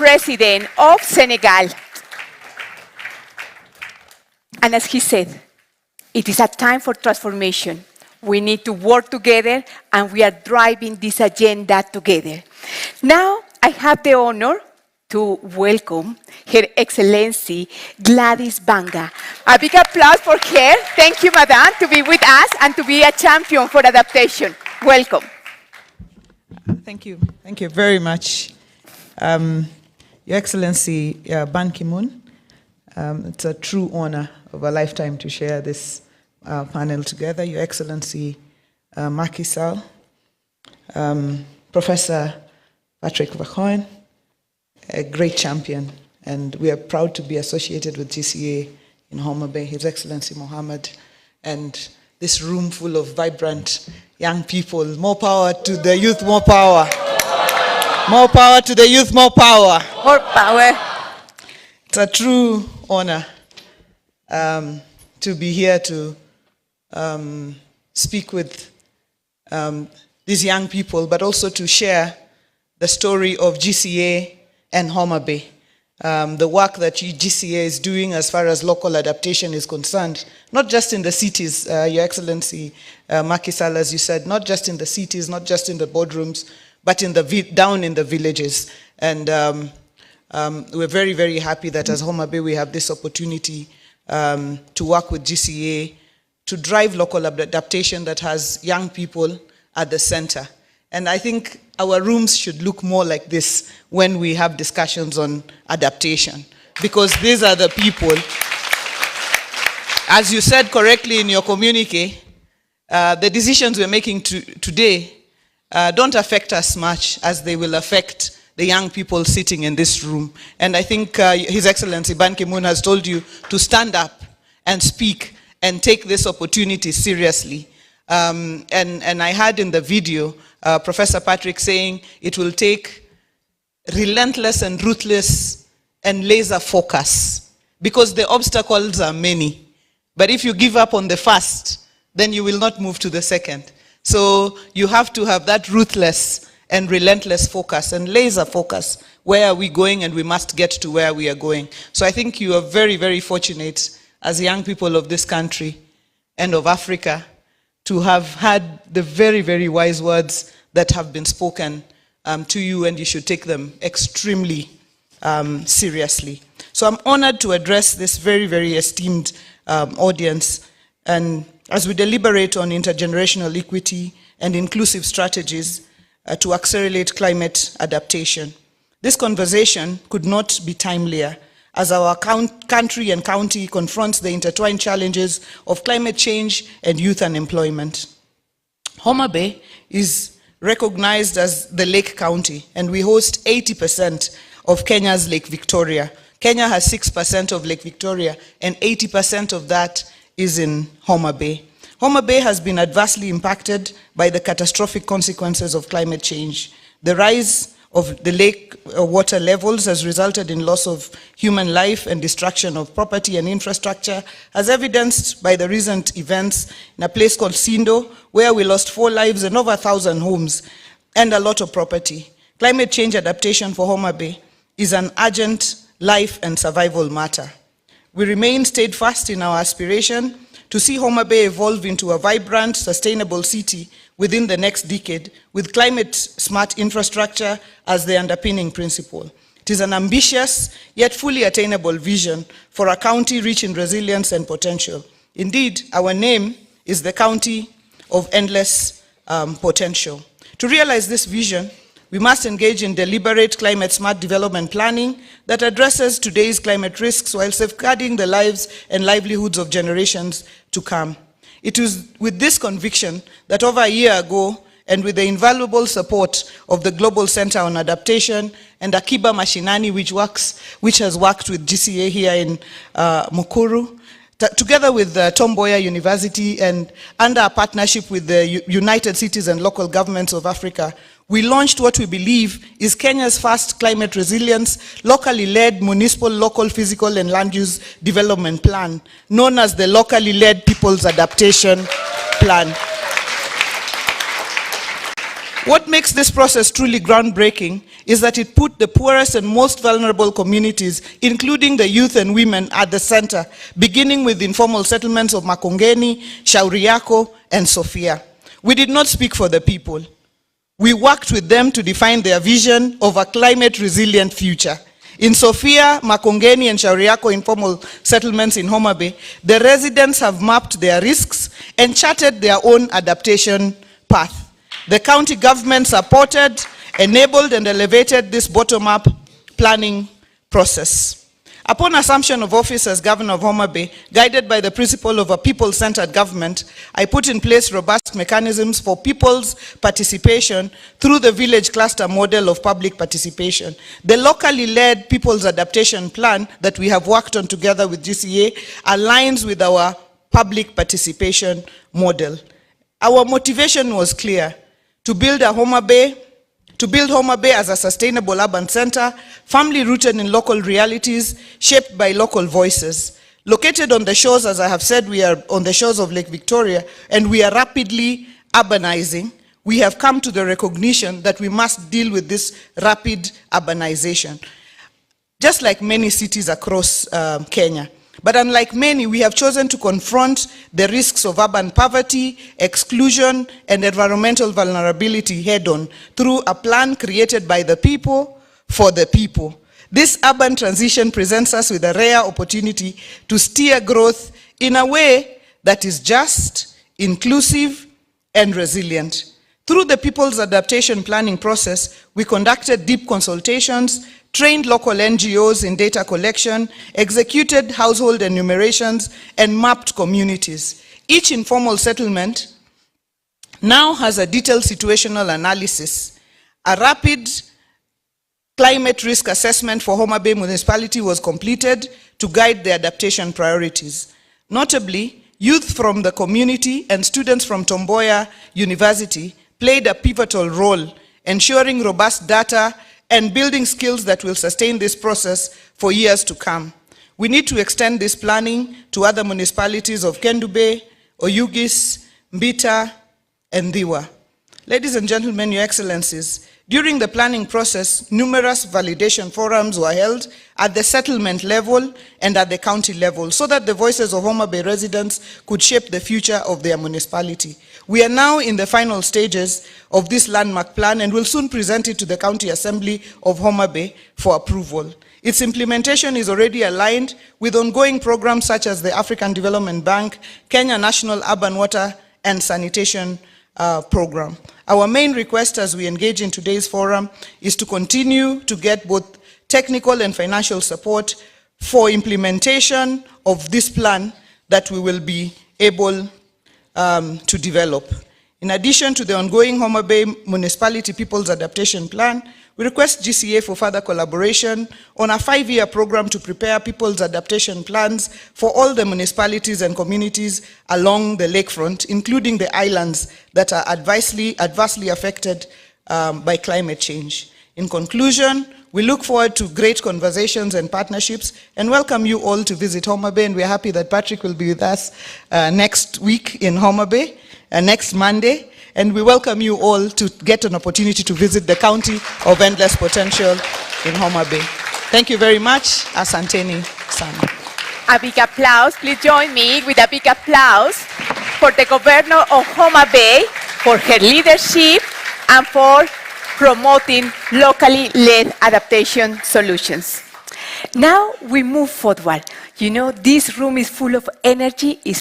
president of Senegal. And as he said, it is a time for transformation. We need to work together, and we are driving this agenda together. Now, I have the honor to welcome Her Excellency Gladys Wanga. A big applause for her. Thank you, Madam, to be with us and to be a champion for adaptation. Welcome. Thank you. Thank you very much. Your Excellency Ban Ki-moon, it's a true honor of a lifetime to share this panel together. Your Excellency Macky Sall, Professor Patrick Verhoeven, a great champion, and we are proud to be associated with GCA in Homa Bay, His Excellency Mohammed, and this room full of vibrant young people. More power to the youth, more power. More power to the youth, more power. More power. It's a true honor to be here to speak with these young people, but also to share the story of GCA and Homa Bay. The work that GCA is doing as far as local adaptation is concerned, not just in the cities, Your Excellency Macky Sall, as you said, not just in the cities, not just in the boardrooms, but in down in the villages. And we're very, very happy that as Homa Bay we have this opportunity to work with GCA to drive local adaptation that has young people at the center. And I think our rooms should look more like this when we have discussions on adaptation, because these are the people, as you said correctly in your communique, the decisions we're making today don't affect us much as they will affect the young people sitting in this room. And I think His Excellency Ban Ki-moon has told you to stand up and speak and take this opportunity seriously. And I heard in the video Professor Patrick saying it will take relentless and ruthless and laser focus, because the obstacles are many. But if you give up on the first, then you will not move to the second. So you have to have that ruthless and relentless focus and laser focus. Where are we going? And we must get to where we are going. So I think you are very, very fortunate as young people of this country and of Africa to have had the very, very wise words that have been spoken to you, and you should take them extremely seriously. So I'm honored to address this very, very esteemed audience, and as we deliberate on intergenerational equity and inclusive strategies to accelerate climate adaptation. This conversation could not be timelier as our country and county confronts the intertwined challenges of climate change and youth unemployment. Homa Bay is recognized as the Lake County, and we host 80% of Kenya's Lake Victoria. Kenya has 6% of Lake Victoria, and 80% of that is in Homa Bay. Homa Bay has been adversely impacted by the catastrophic consequences of climate change. The rise of the lake water levels has resulted in loss of human life and destruction of property and infrastructure, as evidenced by the recent events in a place called Sindo, where we lost 4 lives and over 1,000 homes and a lot of property. Climate change adaptation for Homa Bay is an urgent life and survival matter. We remain steadfast in our aspiration to see Homa Bay evolve into a vibrant, sustainable city within the next decade, with climate-smart infrastructure as the underpinning principle. It is an ambitious, yet fully attainable vision for a county rich in resilience and potential. Indeed, our name is the County of Endless Potential. To realize this vision, we must engage in deliberate climate-smart development planning that addresses today's climate risks while safeguarding the lives and livelihoods of generations to come. It is with this conviction that over a year ago, and with the invaluable support of the Global Center on Adaptation and Akiba Mashinani, which has worked with GCA here in Mukuru, together with Tom Mboya University and under a partnership with the United Cities and Local Governments of Africa, we launched what we believe is Kenya's first climate resilience, locally led municipal, local, physical, and land use development plan, known as the Locally Led People's Adaptation Plan. What makes this process truly groundbreaking is that it put the poorest and most vulnerable communities, including the youth and women, at the center, beginning with the informal settlements of Makongeni, Shauri Yako, and Sofia. We did not speak for the people. We worked with them to define their vision of a climate-resilient future. In Sofia, Makongeni, and Shauri Yako informal settlements in Homa Bay, the residents have mapped their risks and charted their own adaptation path. The county government supported, enabled, and elevated this bottom-up planning process. Upon assumption of office as governor of Homa Bay, guided by the principle of a people-centered government, I put in place robust mechanisms for people's participation through the village cluster model of public participation. The locally led People's Adaptation Plan that we have worked on together with GCA aligns with our public participation model. Our motivation was clear: to build Homa Bay as a sustainable urban center, firmly rooted in local realities, shaped by local voices. Located on the shores, as I have said, we are on the shores of Lake Victoria, and we are rapidly urbanizing. We have come to the recognition that we must deal with this rapid urbanization, just like many cities across Kenya. But unlike many, we have chosen to confront the risks of urban poverty, exclusion, and environmental vulnerability head-on through a plan created by the people, for the people. This urban transition presents us with a rare opportunity to steer growth in a way that is just, inclusive, and resilient. Through the People's Adaptation Planning process, we conducted deep consultations, trained local NGOs in data collection, executed household enumerations, and mapped communities. Each informal settlement now has a detailed situational analysis. A rapid climate risk assessment for Homa Bay municipality was completed to guide the adaptation priorities. Notably, youth from the community and students from Tomboya University played a pivotal role, ensuring robust data and building skills that will sustain this process for years to come. We need to extend this planning to other municipalities of Kendu Bay, Oyugis, Mbita, and Diwa. Ladies and gentlemen, Your Excellencies, during the planning process, numerous validation forums were held at the settlement level and at the county level so that the voices of Homa Bay residents could shape the future of their municipality. We are now in the final stages of this landmark plan and will soon present it to the County Assembly of Homa Bay for approval. Its implementation is already aligned with ongoing programs such as the African Development Bank, Kenya National Urban Water and Sanitation Program. Our main request as we engage in today's forum is to continue to get both technical and financial support for implementation of this plan that we will be able to develop. In addition to the ongoing Homa Bay Municipality People's Adaptation Plan, we request GCA for further collaboration on a 5-year program to prepare people's adaptation plans for all the municipalities and communities along the lakefront, including the islands that are adversely affected by climate change. In conclusion, we look forward to great conversations and partnerships and welcome you all to visit Homa Bay, and we're happy that Patrick will be with us next week in Homa Bay, next Monday. And we welcome you all to get an opportunity to visit the County of Endless Potential in Homa Bay. Thank you very much. Asanteni sana. A big applause. Please join me with a big applause for the Governor of Homa Bay for her leadership and for promoting locally led adaptation solutions. Now we move forward. You know, this room is full of energy.